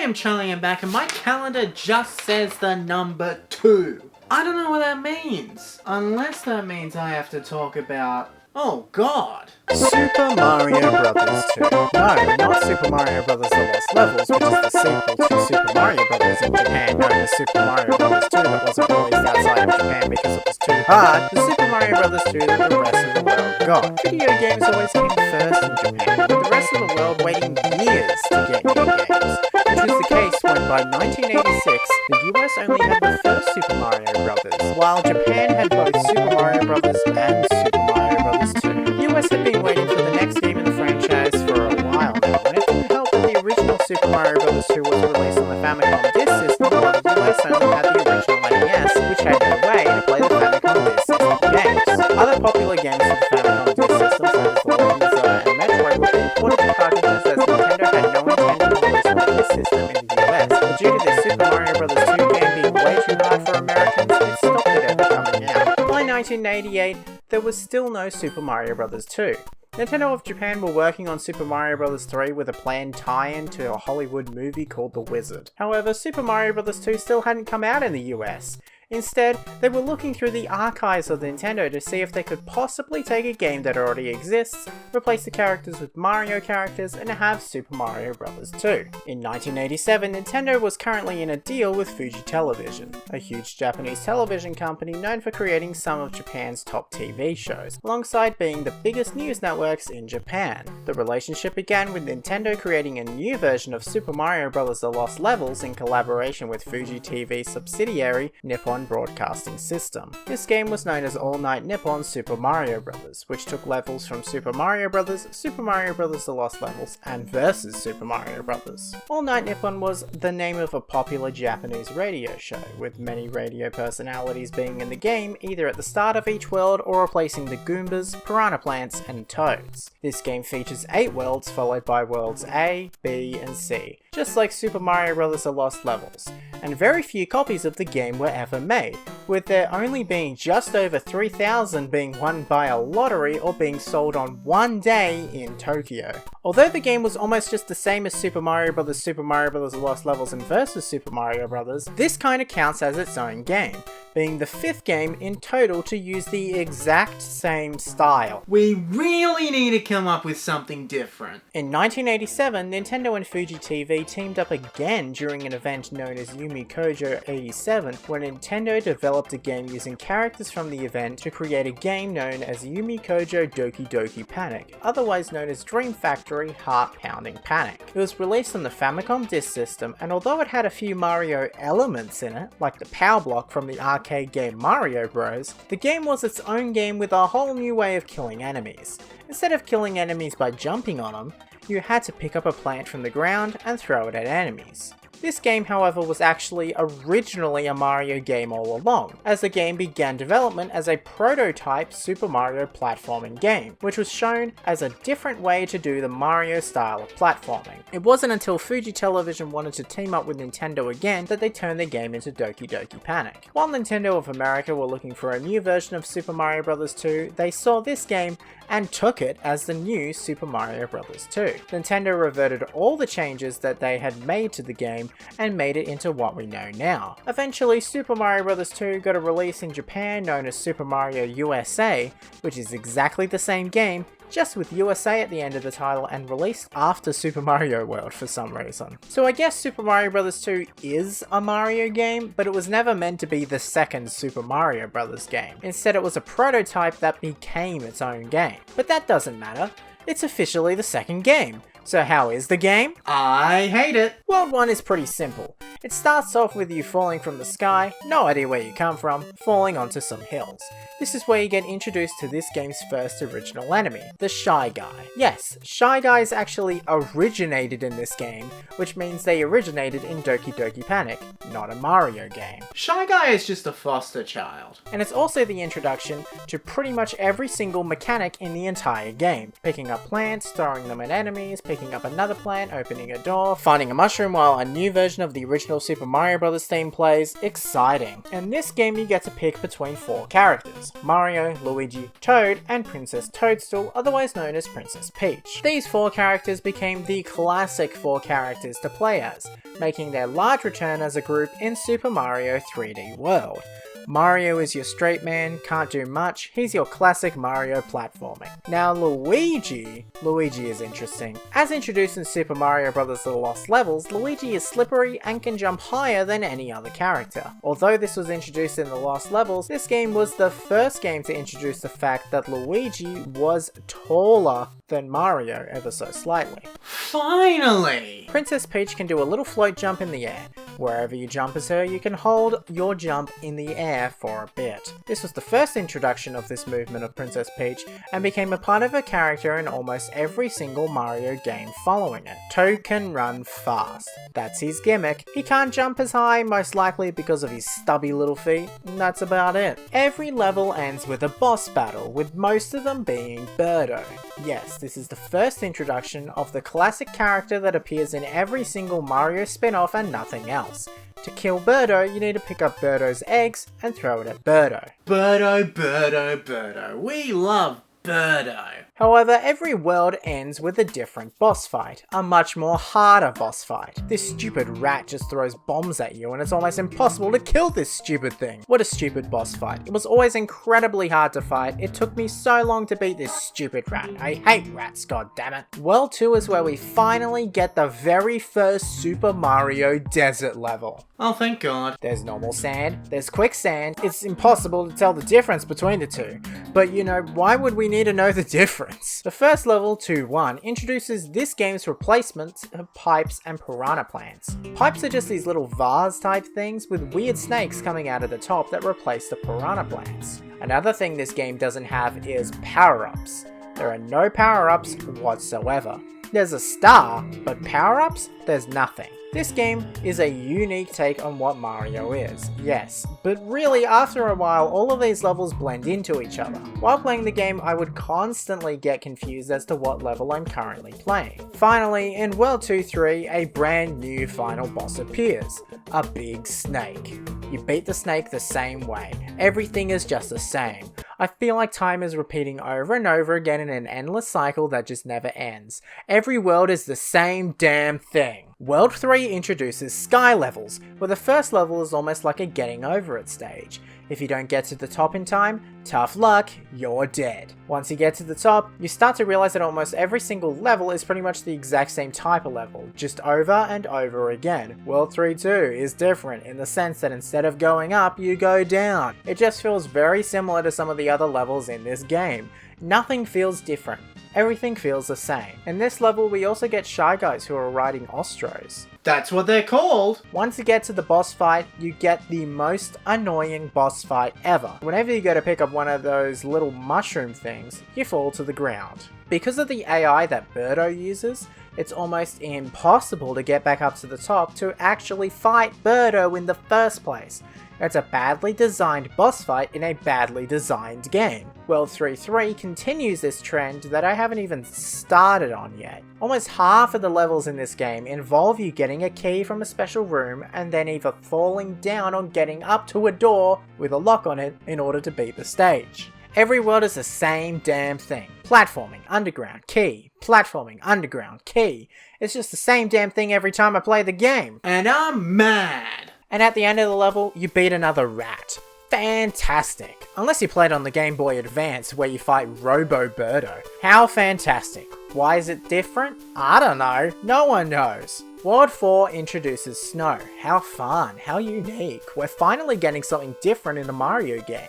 am Charlie, I'm back, and my calendar just says the number 2. I don't know what that means. Unless that means I have to talk about... Oh god. Super Mario Bros. 2. No, not Super Mario Bros. The Lost Levels, which is the sequel to Super Mario Bros. In Japan, known as Super Mario Bros. 2 that wasn't released outside of Japan because it was too hard. The Super Mario Bros. 2 that the rest of the world got. Video games always came first in Japan, with the rest of the world waiting years to get new games, which was the case when by 1986, the US only had the first Super Mario Bros., while Japan had both Super Mario Bros. And Super Mario Bros. 2. The US had been waiting for the next game in the franchise for a while now, and it didn't help that the original Super Mario Bros. 2 was released on the Famicom Disk System, while the US only had the original NES, which had no way to play the Famicom Disk System games. Other popular games for the Famicom Disk System, such as The Legend of Zelda and Metroid, were being ported to cartridges as Nintendo had no intention of releasing the Disk System in the US, but due to this Super Mario Bros. 2 game being way too hard for Americans, it stopped it ever coming out. By 1988, there was still no Super Mario Bros. 2. Nintendo of Japan were working on Super Mario Bros. 3 with a planned tie-in to a Hollywood movie called The Wizard. However, Super Mario Bros. 2 still hadn't come out in the US. Instead, they were looking through the archives of Nintendo to see if they could possibly take a game that already exists, replace the characters with Mario characters, and have Super Mario Bros. 2. In 1987, Nintendo was currently in a deal with Fuji Television, a huge Japanese television company known for creating some of Japan's top TV shows, alongside being the biggest news networks in Japan. The relationship began with Nintendo creating a new version of Super Mario Bros. The Lost Levels in collaboration with Fuji TV subsidiary Nippon Broadcasting System. This game was known as All Night Nippon Super Mario Bros., which took levels from Super Mario Bros., Super Mario Bros. The Lost Levels, and Versus Super Mario Bros. All Night Nippon was the name of a popular Japanese radio show, with many radio personalities being in the game either at the start of each world or replacing the Goombas, Piranha Plants, and Toads. This game features 8 worlds followed by worlds A, B, and C, just like Super Mario Bros. The Lost Levels, and very few copies of the game were ever made, with there only being just over 3,000 being won by a lottery or being sold on one day in Tokyo. Although the game was almost just the same as Super Mario Bros., Super Mario Bros. The Lost Levels, and Versus Super Mario Bros., this kinda counts as its own game, being the 5th game in total to use the exact same style. We really need to come up with something different. In 1987, Nintendo and Fuji TV teamed up again during an event known as Yumi Kojo 87, where Nintendo developed a game using characters from the event to create a game known as Yumi Kojo Doki Doki Panic, otherwise known as Dream Factory Heart Pounding Panic. It was released on the Famicom Disk System, and although it had a few Mario elements in it, like the power block from the arcade game Mario Bros., the game was its own game with a whole new way of killing enemies. Instead of killing enemies by jumping on them, you had to pick up a plant from the ground and throw it at enemies. This game, however, was actually originally a Mario game all along, as the game began development as a prototype Super Mario platforming game, which was shown as a different way to do the Mario style of platforming. It wasn't until Fuji Television wanted to team up with Nintendo again that they turned the game into Doki Doki Panic. While Nintendo of America were looking for a new version of Super Mario Bros. 2, they saw this game and took it as the new Super Mario Bros. 2. Nintendo reverted all the changes that they had made to the game and made it into what we know now. Eventually, Super Mario Bros. 2 got a release in Japan known as Super Mario USA, which is exactly the same game, just with USA at the end of the title and released after Super Mario World for some reason. So I guess Super Mario Bros. 2 is a Mario game, but it was never meant to be the second Super Mario Bros. Game. Instead, it was a prototype that became its own game. But that doesn't matter. It's officially the second game. So how is the game? I hate it. World 1 is pretty simple. It starts off with you falling from the sky, no idea where you come from, falling onto some hills. This is where you get introduced to this game's first original enemy, the Shy Guy. Yes, Shy Guys actually originated in this game, which means they originated in Doki Doki Panic, not a Mario game. Shy Guy is just a foster child. And it's also the introduction to pretty much every single mechanic in the entire game. Picking up plants, throwing them at enemies, picking up another plant, opening a door, finding a mushroom, while a new version of the original traditional Super Mario Bros. Theme plays exciting. In this game you get to pick between 4 characters: Mario, Luigi, Toad, and Princess Toadstool, otherwise known as Princess Peach. These 4 characters became the classic 4 characters to play as, making their large return as a group in Super Mario 3D World. Mario is your straight man, can't do much, he's your classic Mario platforming. Now Luigi is interesting. As introduced in Super Mario Bros. The Lost Levels, Luigi is slippery and can jump higher than any other character. Although this was introduced in the Lost Levels, this game was the first game to introduce the fact that Luigi was taller than Mario ever so slightly. Finally! Princess Peach can do a little float jump in the air. Wherever you jump as her, you can hold your jump in the air for a bit. This was the first introduction of this movement of Princess Peach, and became a part of her character in almost every single Mario game following it. Toad can run fast. That's his gimmick. He can't jump as high, most likely because of his stubby little feet, and that's about it. Every level ends with a boss battle, with most of them being Birdo. Yes, this is the first introduction of the classic character that appears in every single Mario spin-off and nothing else. To kill Birdo, you need to pick up Birdo's eggs and throw it at Birdo. Birdo. We love Birdo. However, every world ends with a different boss fight, a much more harder boss fight. This stupid rat just throws bombs at you and it's almost impossible to kill this stupid thing. What a stupid boss fight. It was always incredibly hard to fight. It took me so long to beat this stupid rat. I hate rats, goddammit. World 2 is where we finally get the very first Super Mario desert level. Oh, thank God. There's normal sand, there's quicksand. It's impossible to tell the difference between the two. But you know, why would we need to know the difference? The first level, 2-1, introduces this game's replacements of pipes and piranha plants. Pipes are just these little vase type things with weird snakes coming out of the top that replace the piranha plants. Another thing this game doesn't have is power-ups. There are no power-ups whatsoever. There's a star, but power-ups? There's nothing. This game is a unique take on what Mario is, yes, but really after a while all of these levels blend into each other. While playing the game I would constantly get confused as to what level I'm currently playing. Finally, in World 2-3, a brand new final boss appears, a big snake. You beat the snake the same way, everything is just the same. I feel like time is repeating over and over again in an endless cycle that just never ends. Every world is the same damn thing. World 3 introduces sky levels, where the first level is almost like a getting over it stage. If you don't get to the top in time, tough luck, you're dead. Once you get to the top, you start to realize that almost every single level is pretty much the exact same type of level, just over and over again. World 3 too is different in the sense that instead of going up, you go down. It just feels very similar to some of the other levels in this game. Nothing feels different. Everything feels the same. In this level, we also get Shy Guys who are riding Ostros. That's what they're called. Once you get to the boss fight, you get the most annoying boss fight ever. Whenever you go to pick up one of those little mushroom things, you fall to the ground. Because of the AI that Birdo uses, it's almost impossible to get back up to the top to actually fight Birdo in the first place. It's a badly designed boss fight in a badly designed game. World 3-3 continues this trend that I haven't even started on yet. Almost half of the levels in this game involve you getting a key from a special room and then either falling down or getting up to a door with a lock on it in order to beat the stage. Every world is the same damn thing. Platforming, underground, key. Platforming, underground, key. It's just the same damn thing every time I play the game. And I'm mad. And at the end of the level, you beat another rat. Fantastic. Unless you played on the Game Boy Advance where you fight Robo Birdo. How fantastic. Why is it different? I don't know. No one knows. World 4 introduces snow. How fun. How unique. We're finally getting something different in a Mario game.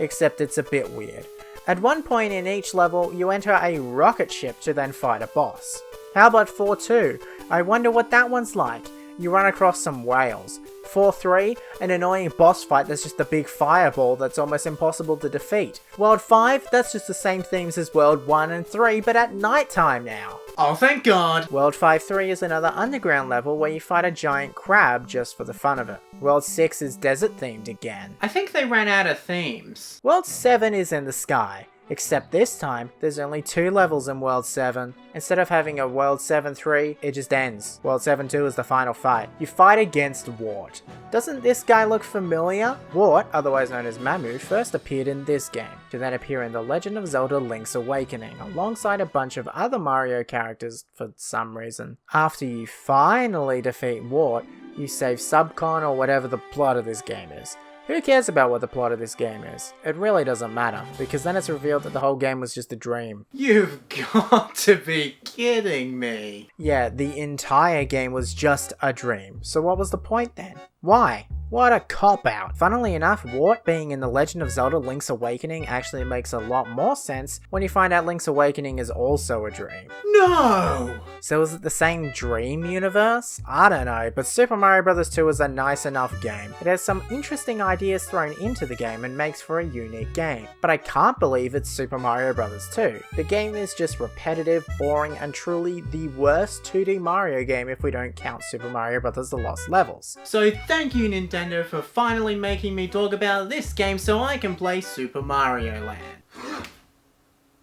Except it's a bit weird. At one point in each level, you enter a rocket ship to then fight a boss. How about 4-2? I wonder what that one's like. You run across some whales. 4-3, an annoying boss fight that's just a big fireball that's almost impossible to defeat. World 5, that's just the same themes as World 1 and 3, but at night time now. Oh, thank God. World 5-3 is another underground level where you fight a giant crab just for the fun of it. World 6 is desert themed again. I think they ran out of themes. World 7 is in the sky. Except this time, there's only 2 levels in World 7. Instead of having a World 7-3, it just ends. World 7-2 is the final fight. You fight against Wart. Doesn't this guy look familiar? Wart, otherwise known as Mamu, first appeared in this game, to then appear in The Legend of Zelda Link's Awakening, alongside a bunch of other Mario characters for some reason. After you finally defeat Wart, you save Subcon or whatever the plot of this game is. Who cares about what the plot of this game is? It really doesn't matter, because then it's revealed that the whole game was just a dream. You've got to be kidding me. Yeah, the entire game was just a dream. So what was the point then? Why? What a cop-out. Funnily enough, Wart being in The Legend of Zelda Link's Awakening actually makes a lot more sense when you find out Link's Awakening is also a dream. No! So is it the same dream universe? I don't know, but Super Mario Bros. 2 is a nice enough game. It has some interesting ideas thrown into the game and makes for a unique game. But I can't believe it's Super Mario Bros. 2. The game is just repetitive, boring, and truly the worst 2D Mario game if we don't count Super Mario Bros. The Lost Levels. So thank you, Nintendo, for finally making me talk about this game so I can play Super Mario Land.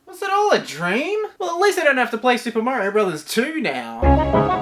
Was it all a dream? Well, at least I don't have to play Super Mario Bros. 2 now.